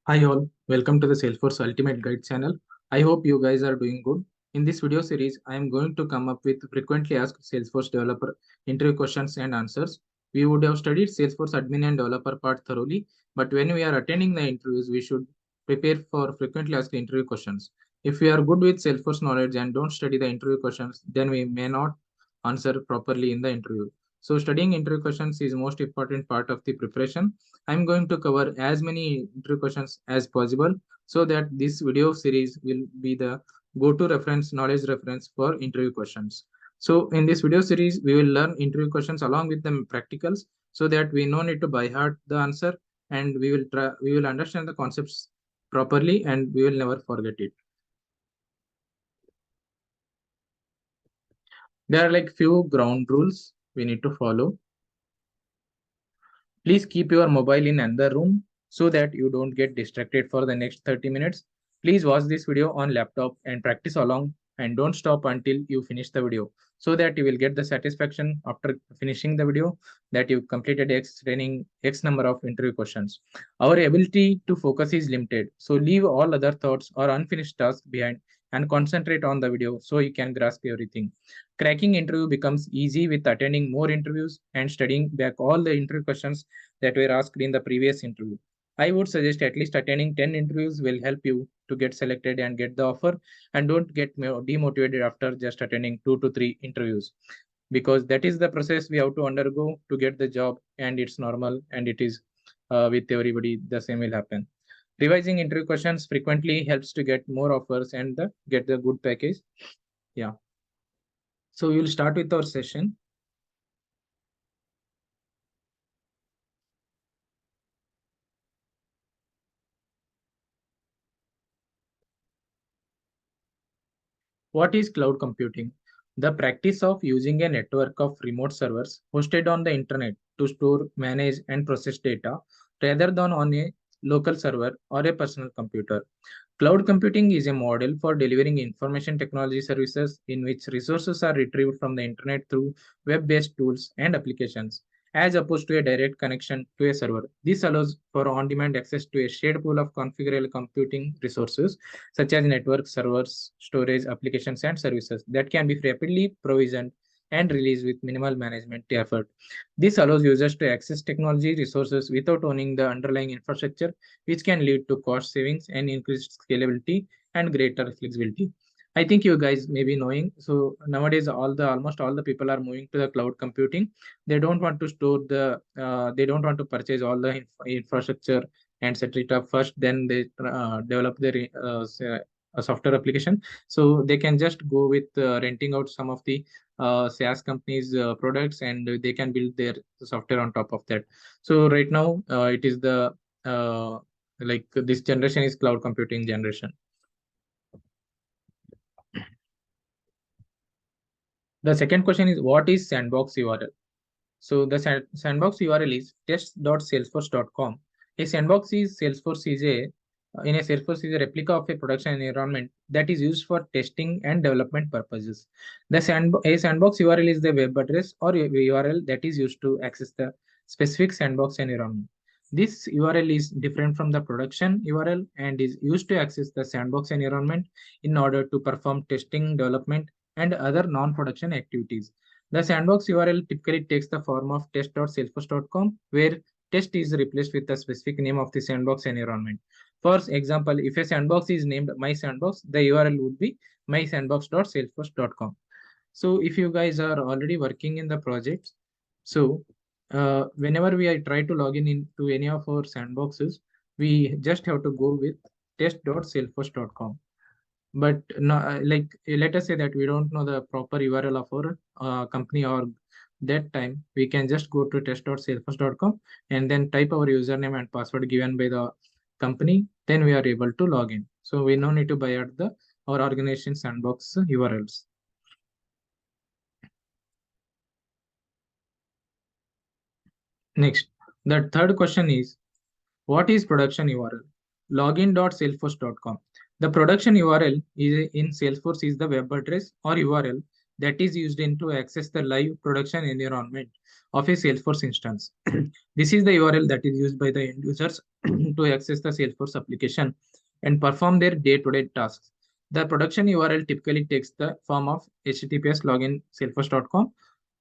Hi all, welcome to the Salesforce Ultimate Guide channel. I hope you guys are doing good. In this video series, I am going to come up with frequently asked Salesforce developer interview questions and answers. We would have studied Salesforce admin and developer part thoroughly, but when we are attending the interviews, we should prepare for frequently asked interview questions. If we are good with Salesforce knowledge and don't study the interview questions, then we may not answer properly in the interview. So studying interview questions is most important part of the preparation. I'm going to cover as many interview questions as possible so that this video series will be the go-to reference, knowledge reference for interview questions. So in this video series, we will learn interview questions along with the practicals so that we no need to by heart the answer and we will understand the concepts properly and we will never forget it. There are like few ground rules we need to follow. Please keep your mobile in another room so that you don't get distracted for the next 30 minutes. Please watch this video on laptop and practice along and don't stop until you finish the video so that you will get the satisfaction after finishing the video that you completed X training X number of interview questions. Our ability to focus is limited, so leave all other thoughts or unfinished tasks behind and concentrate on the video so you can grasp everything. Cracking interview becomes easy with attending more interviews and studying back all the interview questions that were asked in the previous interview. I would suggest at least attending 10 interviews will help you to get selected and get the offer, and don't get demotivated after just attending 2 to 3 interviews, because that is the process we have to undergo to get the job, and it's normal and it is with everybody the same will happen. Revising interview questions frequently helps to get more offers and get the good package. Yeah. So we will start with our session. What is cloud computing? The practice of using a network of remote servers hosted on the internet to store, manage, and process data rather than on a local server or a personal computer. Cloud computing is a model for delivering information technology services in which resources are retrieved from the internet through web-based tools and applications, as opposed to a direct connection to a server. This allows for on-demand access to a shared pool of configurable computing resources, such as network servers, storage, applications, and services that can be rapidly provisioned and released with minimal management effort. This allows users to access technology resources without owning the underlying infrastructure, which can lead to cost savings and increased scalability and greater flexibility. I think you guys may be knowing. So nowadays, almost all the people are moving to the cloud computing. They don't want to store they don't want to purchase all the infrastructure and set it up first. Then they develop their a software application. So they can just go with renting out some of the SaaS companies' products, and they can build their software on top of that. So right now, it is the like this generation is cloud computing generation. The second question is, what is Sandbox URL? So the Sandbox URL is test.salesforce.com. A sandbox is Salesforce is a replica of a production environment that is used for testing and development purposes. A sandbox URL is the web address or a URL that is used to access the specific sandbox environment. This URL is different from the production URL and is used to access the sandbox environment in order to perform testing, development, and other non-production activities. The sandbox URL typically takes the form of test.salesforce.com, where test is replaced with the specific name of the sandbox environment. For example, if a sandbox is named my sandbox, the URL would be mysandbox.salesforce.com. So if you guys are already working in the project, so whenever we try to log in into any of our sandboxes, we just have to go with test.salesforce.com. But no, like let us say that we don't know the proper URL of our company, or that time we can just go to test.salesforce.com and then type our username and password given by the company. Then we are able to log in. So we no need to buy at the our organization sandbox URLs. Next, the third question is, what is production URL? Login.salesforce.com. The production URL is in Salesforce is the web address or URL that is used in to access the live production environment of a Salesforce instance. This is the URL that is used by the end users to access the Salesforce application and perform their day-to-day tasks. The production URL typically takes the form of https login salesforce.com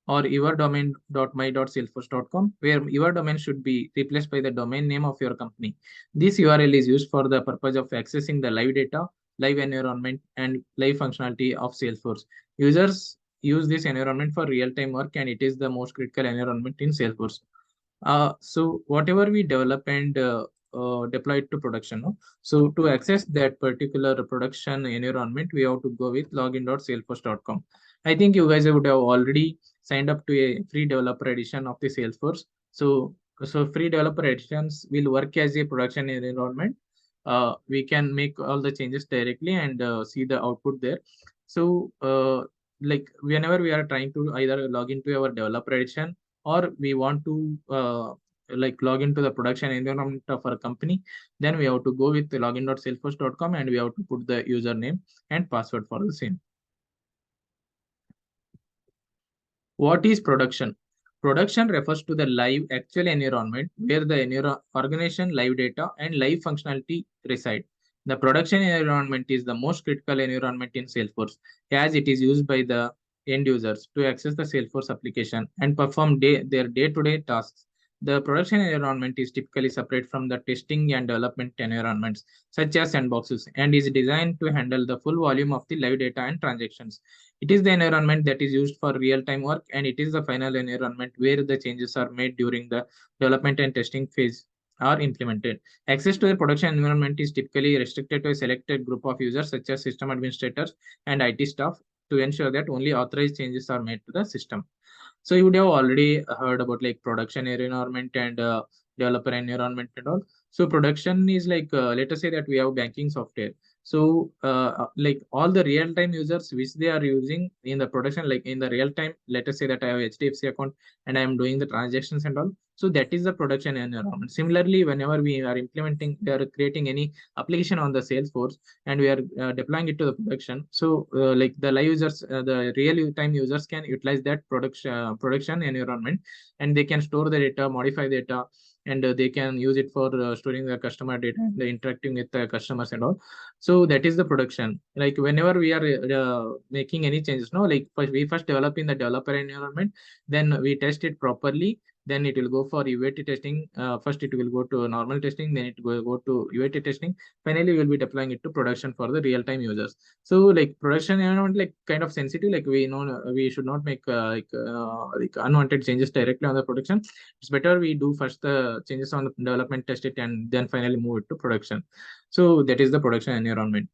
or yourdomain.my.salesforce.com, where your domain should be replaced by the domain name of your company. This URL is used for the purpose of accessing the live data, live environment, and live functionality of Salesforce. Users use this environment for real-time work, and it is the most critical environment in Salesforce. So whatever we develop and deploy it to production, no? So to access that particular production environment, we have to go with login.salesforce.com. I think you guys would have already signed up to a free developer edition of the Salesforce. So free developer editions will work as a production environment. We can make all the changes directly and see the output there. So like whenever we are trying to either log into our developer edition or we want to like log into the production environment of our company, then we have to go with login.salesforce.com and we have to put the username and password for the same. What is production? Production refers to the live actual environment where the organization, live data, and live functionality reside. The production environment is the most critical environment in Salesforce as it is used by the end users to access the Salesforce application and perform their day-to-day tasks. The production environment is typically separate from the testing and development environments, such as sandboxes, and is designed to handle the full volume of the live data and transactions. It is the environment that is used for real-time work, and it is the final environment where the changes are made during the development and testing phase are implemented. Access to the production environment is typically restricted to a selected group of users, such as system administrators and IT staff, to ensure that only authorized changes are made to the system. So you would have already heard about like production environment and developer environment and all. So production is like let us say that we have banking software. So like all the real time users which they are using in the production, like in the real time, let us say that I have HDFC account and I am doing the transactions and all. So that is the production environment. Similarly, whenever we are implementing, we are creating any application on the Salesforce and we are deploying it to the production. So like the live users, the real time users can utilize that production environment, and they can store the data, modify data, and they can use it for storing the customer data and interacting with the customers and all. So that is the production. Like whenever we are making any changes, no, like we first develop in the developer environment, then we test it properly, then it will go for UAT testing. First, it will go to normal testing, then it will go to UAT testing. Finally, we will be deploying it to production for the real-time users. So, like production environment, like kind of sensitive. Like we know we should not make like unwanted changes directly on the production. It's better we do first the changes on the development, test it, and then finally move it to production. So that is the production environment.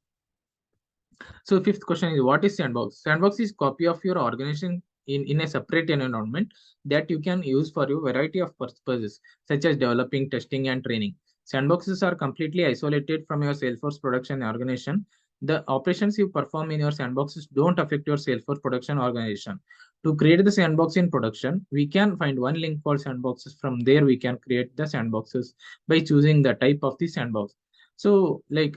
So fifth question is, what is Sandbox? Sandbox is copy of your organization in a separate environment that you can use for a variety of purposes, such as developing, testing, and training. Sandboxes are completely isolated from your Salesforce production organization. The operations you perform in your sandboxes don't affect your Salesforce production organization. To create the sandbox in production, we can find one link called sandboxes. From there, we can create the sandboxes by choosing the type of the sandbox. So, like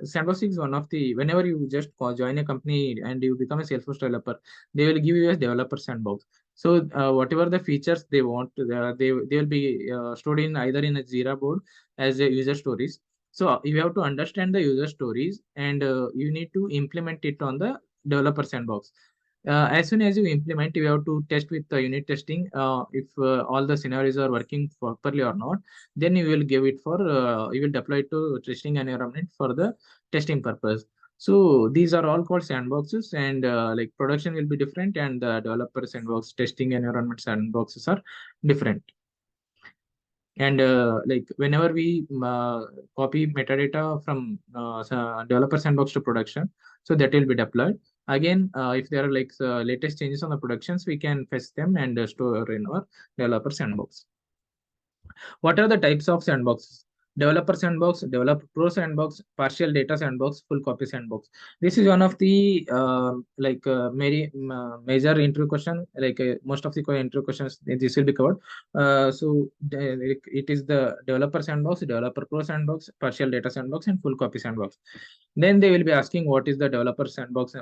Sandbox is one of the, whenever you just join a company and you become a Salesforce developer, they will give you a developer sandbox. So whatever the features they want, they will be stored in either in a Jira board as a user stories. So you have to understand the user stories and you need to implement it on the developer sandbox. As soon as you implement, you have to test with the unit testing. If all the scenarios are working properly or not, then you will give it for you will deploy it to testing environment for the testing purpose. So these are all called sandboxes, and like production will be different, and the developer sandbox, testing environment sandboxes are different. And like whenever we copy metadata from developer sandbox to production, so that will be deployed. Again, if there are like latest changes on the productions, we can fetch them and store in our developer sandbox. What are the types of sandboxes? Developer sandbox, developer pro sandbox, partial data sandbox, full copy sandbox. This is one of the major intro question. Most of the intro questions this will be covered. It is the developer sandbox, developer pro sandbox, partial data sandbox, and full copy sandbox. Then they will be asking what is the developer sandbox.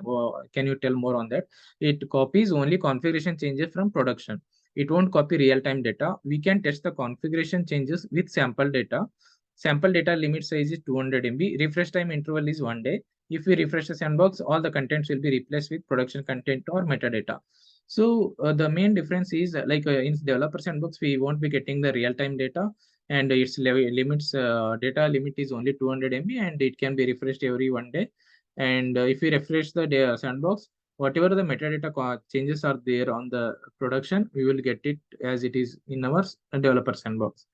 Can you tell more on that? It copies only configuration changes from production. It won't copy real-time data. We can test the configuration changes with sample data. Sample data limit size is 200 MB. Refresh time interval is 1 day. If we refresh the sandbox, all the contents will be replaced with production content or metadata. So the main difference is in developer sandbox, we won't be getting the real-time data, and its limits data limit is only 200 MB, and it can be refreshed every 1 day. And if we refresh the sandbox, whatever the metadata changes are there on the production, we will get it as it is in our developer sandbox.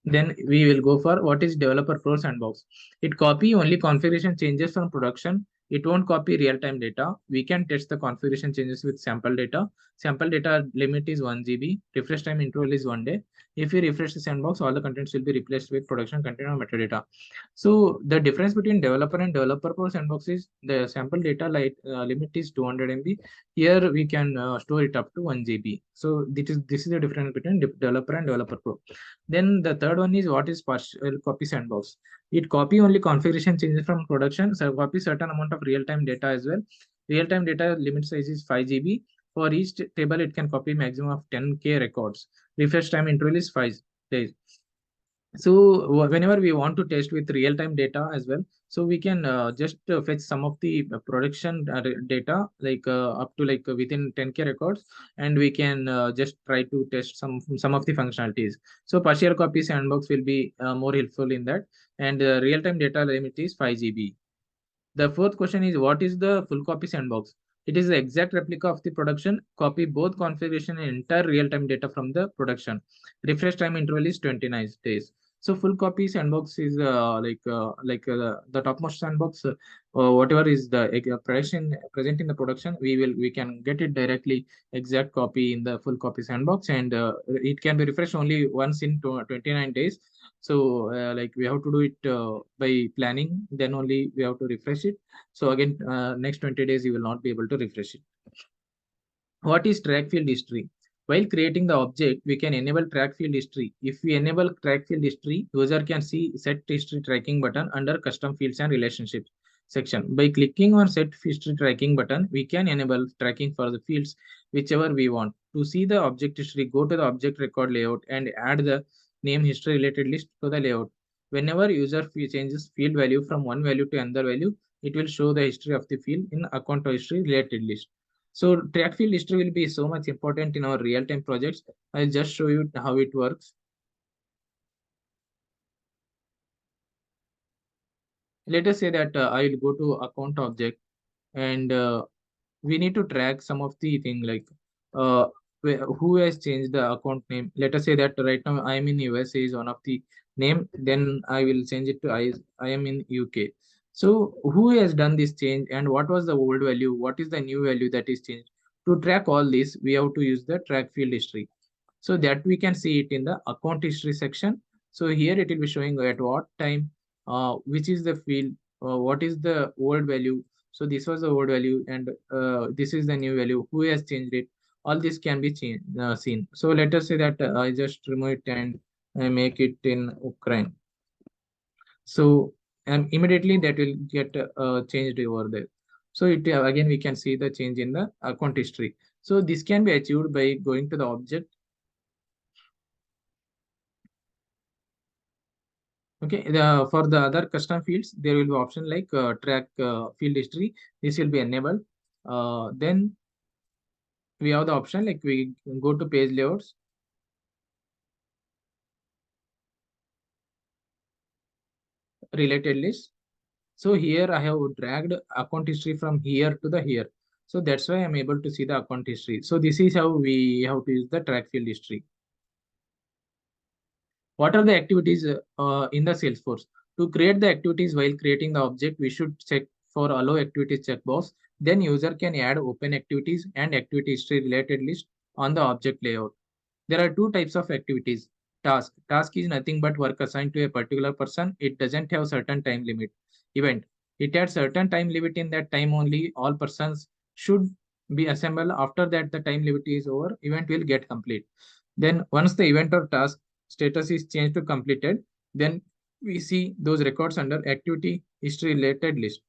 Then we will go for what is developer pro sandbox. It copy only configuration changes from production. It won't copy real-time data. We can test the configuration changes with sample data. Sample data limit is 1 GB. Refresh time interval is 1 day. If we refresh the sandbox, all the contents will be replaced with production content or metadata. So the difference between developer and developer pro sandbox is the sample data limit is 200 MB. Here we can store it up to 1 GB. So this is the difference between developer and developer pro. Then the third one is what is partial copy sandbox. It copy only configuration changes from production, so copy certain amount of real-time data as well. Real-time data limit size is 5 GB. For each table, it can copy maximum of 10K records. Refresh time interval is 5 days. So whenever we want to test with real-time data as well, so we can just fetch some of the production data up to within 10K records, and we can just try to test some of the functionalities. So partial copy sandbox will be more helpful in that, and real-time data limit is 5 GB. The fourth question is what is the full copy sandbox? It is the exact replica of the production, copy both configuration and entire real-time data from the production. Refresh time interval is 29 days. So full copy sandbox is the topmost sandbox. Whatever is the production present in the production, we can get it directly exact copy in the full copy sandbox, and it can be refreshed only once in 29 days. So we have to do it by planning, then only we have to refresh it. So again, next 20 days you will not be able to refresh it. What is track field history? While creating the object, we can enable track field history. If we enable track field history, user can see set history tracking button under custom fields and relationships section. By clicking on set history tracking button, we can enable tracking for the fields whichever we want. To see the object history, go to the object record layout and add the name history related list to the layout. Whenever user changes field value from one value to another value, it will show the history of the field in account history related list. So track field history will be so much important in our real-time projects. I'll just show you how it works. Let us say that I will go to account object, and we need to track some of the thing uh, who has changed the account name. Let us say that right now I am in USA is one of the name. Then I will change it to I am in UK. So who has done this change, and what was the old value? What is the new value that is changed? To track all this, we have to use the track field history. So that we can see it in the account history section. So here it will be showing at what time, which is the field, what is the old value. So this was the old value, and this is the new value. Who has changed it? All this can be seen. So let us say that I just remove it and I make it in Ukraine. So and immediately that will get changed over there. So it again we can see the change in the account history. So this can be achieved by going to the object. Okay, for the other custom fields, there will be option like track field history. This will be enabled. Then we have the option like we go to page layouts, related list. So here I have dragged account history from here to the here. So that's why I'm able to see the account history. So this is how we have to use the track field history. What are the activities in the Salesforce? To create the activities while creating the object, we should check for allow activities checkbox. Then user can add open activities and activity history related list on the object layout. There are two types of activities. Task is nothing but work assigned to a particular person. It doesn't have certain time limit. Event. It has certain time limit. In that time only all persons should be assembled. After that the time limit is over, event will get complete. Then once the event or task status is changed to completed, then we see those records under activity history related list.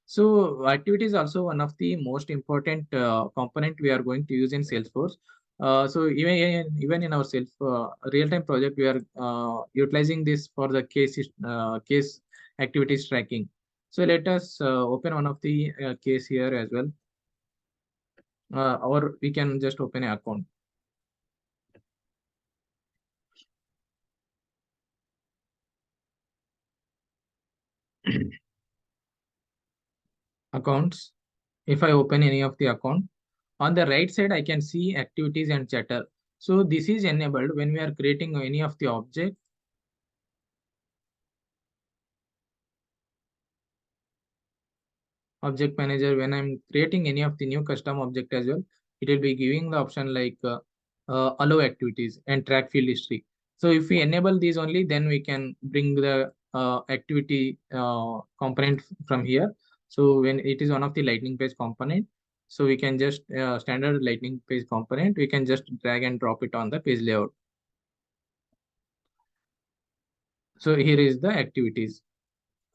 So activity is also one of the most important component we are going to use in Salesforce. So even in our self real-time project, we are utilizing this for the case activities tracking. So let us open one of the case here as well, or we can just open an account. Accounts. If I open any of the account, on the right side I can see activities and chatter. So this is enabled when we are creating any of the object. Object manager, when I'm creating any of the new custom object as well, it will be giving the option like allow activities and track field history. So if we enable these only, then we can bring the activity component from here. So when it is one of the lightning page component, so we can just standard lightning page component, we can just drag and drop it on the page layout. So here is the activities.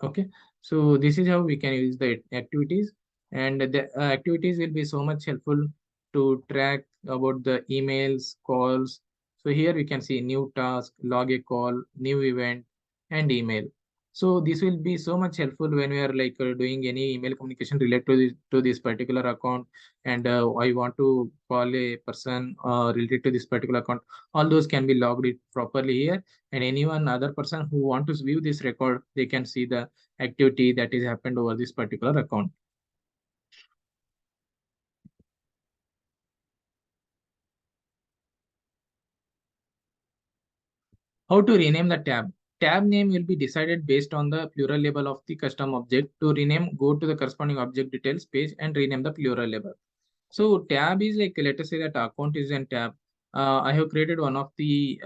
Okay, so this is how we can use the activities, and the activities will be so much helpful to track about the emails, calls. So here we can see new task, log a call, new event, and email. So this will be so much helpful when we are like doing any email communication related to this particular account, and I want to call a person related to this particular account. All those can be logged it properly here, and anyone other person who want to view this record, they can see the activity that is happened over this particular account. How to rename the tab? Tab name will be decided based on the plural label of the custom object. To rename, go to the corresponding object details page and rename the plural label. So tab is like, let us say that account is in tab. I have created one of the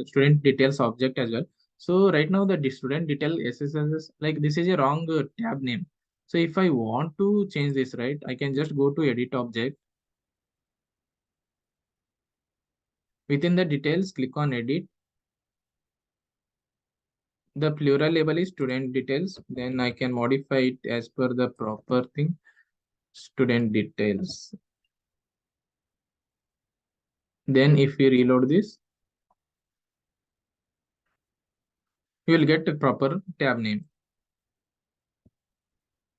student details object as well. So right now the student detail SSS, like this is a wrong tab name. So if I want to change this, right, I can just go to edit object. Within the details, click on edit. The plural label is student details. Then I can modify it as per the proper thing, student details. Then if we reload this, you will get a proper tab name.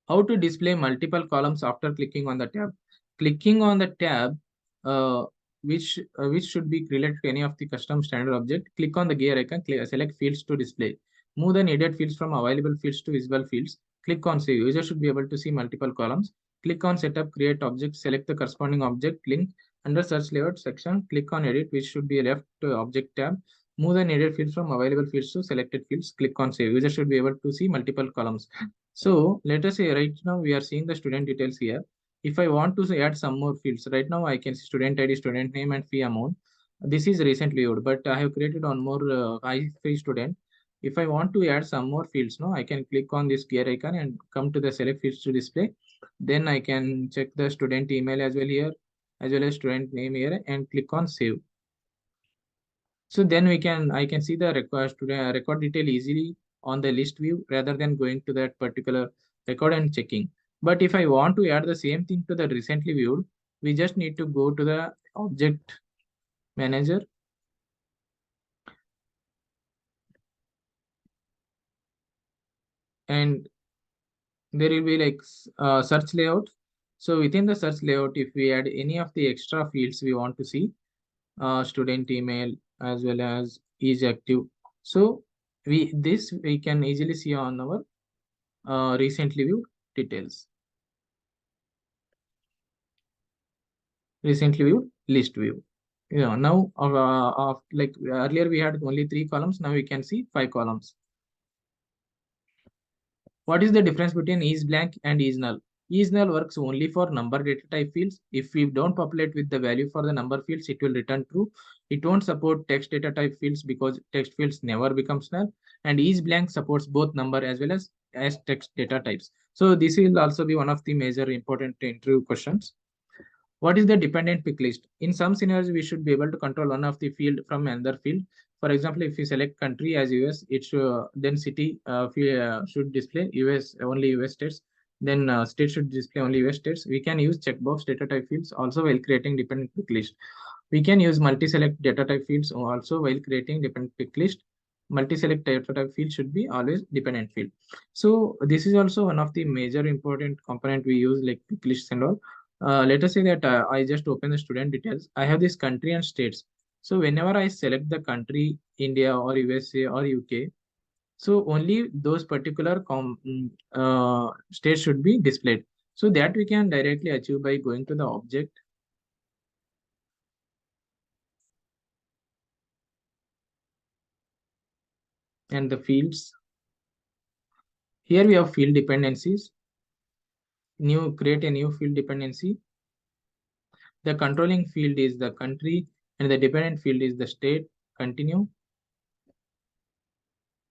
How to display multiple columns after clicking on the tab? Clicking on the tab, uh, which should be related to any of the custom standard object. Click on the gear icon, select fields to display. Move the needed fields from available fields to visible fields. Click on save. User should be able to see multiple columns. Click on setup, create object, select the corresponding object link. Under search layout section, click on edit, which should be left to object tab. Move the needed fields from available fields to selected fields. Click on save. User should be able to see multiple columns. So let us say right now we are seeing the student details here. If I want to add some more fields, right now I can see student ID, student name, and fee amount. This is recently viewed, but I have created one more I-free student. If I want to add some more fields, no, I can click on this gear icon and come to the select fields to display. Then I can check the student email as well here, as well as student name here, and click on save. So then I can see the record detail easily on the list view rather than going to that particular record and checking. But if I want to add the same thing to the recently viewed, we just need to go to the object manager, and there will be like search layout. So within the search layout, if we add any of the extra fields we want to see, student email as well as is active. So we can easily see on our recently viewed details. Recently viewed list view. Yeah, now like earlier we had only three columns. Now we can see five columns. What is the difference between is blank and is null? Is null works only for number data type fields. If we don't populate with the value for the number fields, it will return true. It won't support text data type fields because text fields never becomes null, and each blank supports both number as text data types. So this will also be one of the major important interview questions. What is the dependent pick list? In some scenarios, we should be able to control one of the field from another field. For example, if we select country as US, it should, then city should display US, only US states. Then state should display only US states. We can use checkbox data type fields also while creating dependent pick list. We can use multi-select data type fields also while creating dependent pick list. Multi-select data type field should be always dependent field. So this is also one of the major important component we use like pick lists and all. Let us say that I just open the student details. I have this country and states. So whenever I select the country, India or USA or UK, so only those particular states should be displayed. So that we can directly achieve by going to the object and the fields. Here we have field dependencies. Create a new field dependency. The controlling field is the country and the dependent field is the state. Continue.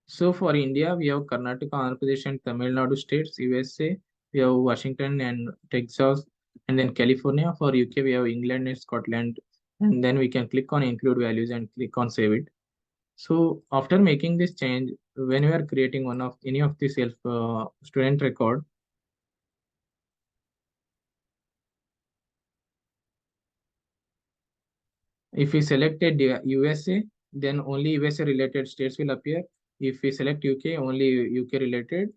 So for India, we have Karnataka, Andhra Pradesh, and Tamil Nadu states. USA, we have Washington and Texas, and then California. For UK, we have England and Scotland. And then we can click on include values and click on save it. So after making this change, when we are creating one of any of the self student record, if we selected USA, then only USA related states will appear. If we select UK, only UK related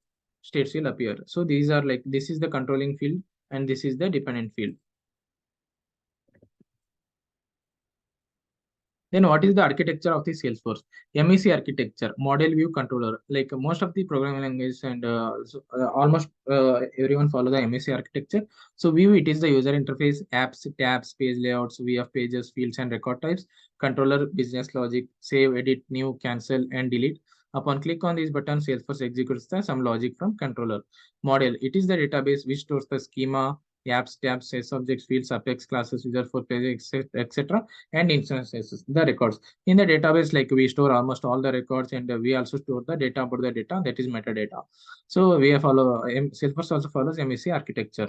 states will appear. So these are like, this is the controlling field and this is the dependent field. Then what is the architecture of the Salesforce? MEC architecture, model view controller. Like most of the programming languages and almost everyone follow the MEC architecture. So view, it is the user interface, apps, tabs, page layouts, view of pages, fields, and record types. Controller, business logic, save, edit, new, cancel, and delete. Upon click on this button, Salesforce executes the some logic from controller. Model, it is the database which stores the schema, apps, tabs, sales objects, fields, apex classes, user for page, etc. And instances, the records. In the database, like we store almost all the records, and we also store the data about the data, that is metadata. So we follow, Salesforce also follows MEC architecture.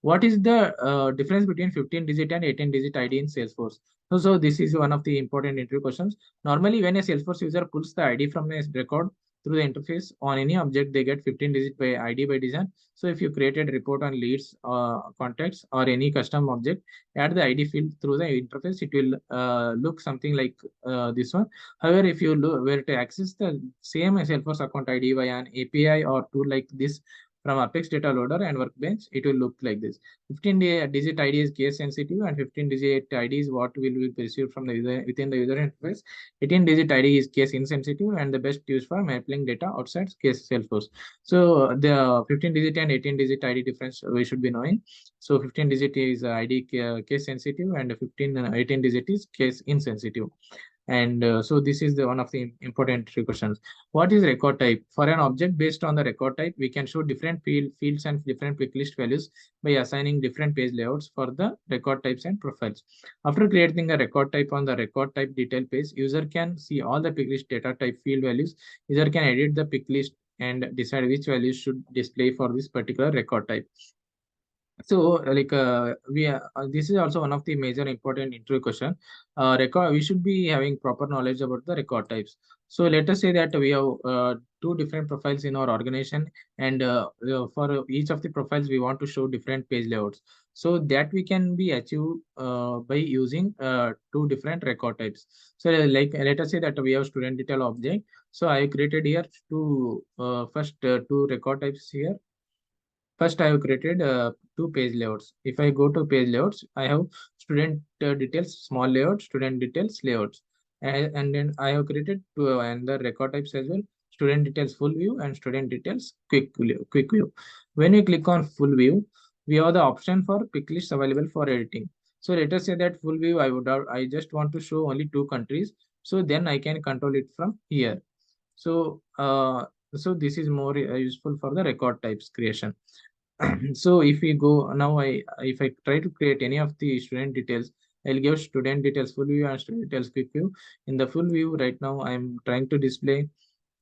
What is the difference between 15-digit and 18-digit ID in Salesforce? So this is one of the important interview questions. Normally, when a Salesforce user pulls the ID from a record through the interface on any object, they get 15-digit by ID by design. So if you created a report on leads, contacts, or any custom object, add the ID field through the interface, it will look something like this one. However, if you were to access the same Salesforce account ID via an API or tool like this, from Apex Data Loader and Workbench, it will look like this. 15-digit ID is case sensitive, and 15-digit ID is what will be perceived from the user within the user interface. 18-digit ID is case insensitive and the best used for mapping data outside case Salesforce. So the 15-digit and 18-digit ID difference we should be knowing. So 15-digit is ID case sensitive, and 18-digit is case insensitive. And so this is the one of the important questions. What is record type? For an object based on the record type, we can show different fields and different pick list values by assigning different page layouts for the record types and profiles. After creating a record type on the record type detail page, user can see all the pick list data type field values. User can edit the pick list and decide which values should display for this particular record type. So, this is also one of the major important interview question. Record, we should be having proper knowledge about the record types. So, let us say that we have two different profiles in our organization, and for each of the profiles, we want to show different page layouts. So that we can be achieved by using two different record types. So, like let us say that we have student detail object. So, I created here two two record types here. First, I have created two page layouts. If I go to page layouts, I have student details, small layout, student details, layouts. And then I have created two and the record types as well, student details full view and student details quick view. When we click on full view, we have the option for pick lists available for editing. So let us say that full view, I just want to show only two countries. So then I can control it from here. So, so this is more useful for the record types creation. So if we go now, if I try to create any of the student details, I'll give student details full view and student details quick view. In the full view, right now I'm trying to display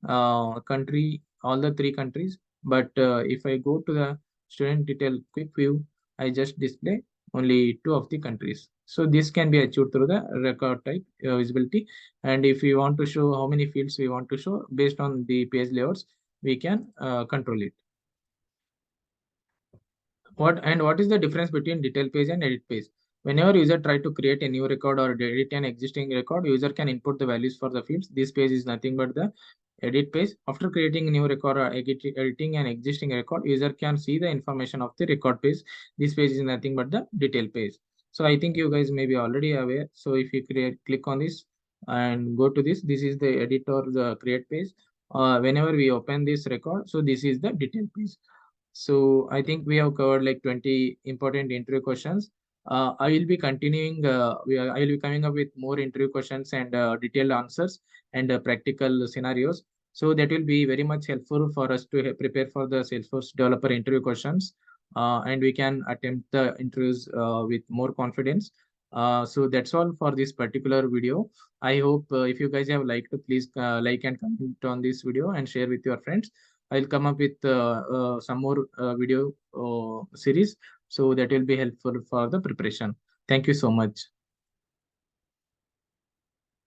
country, all the three countries. But if I go to the student detail quick view, I just display only two of the countries. So this can be achieved through the record type visibility. And if we want to show how many fields we want to show based on the page layouts, we can control it. What is the difference between detail page and edit page? Whenever user try to create a new record or edit an existing record, user can input the values for the fields. This page is nothing but the edit page. After creating a new record or editing an existing record, user can see the information of the record page. This page is nothing but the detail page. So I think you guys may be already aware. So if you click on this and go to this is the edit or the create page. Whenever we open this record, so this is the detail page. So I think we have covered like 20 important interview questions. I will be continuing, I will be coming up with more interview questions and detailed answers and practical scenarios. So that will be very much helpful for us to prepare for the Salesforce developer interview questions. And we can attempt the interviews with more confidence. So that's all for this particular video. I hope if you guys have liked, please like and comment on this video and share with your friends. I'll come up with some more video series, so that will be helpful for the preparation. Thank you so much.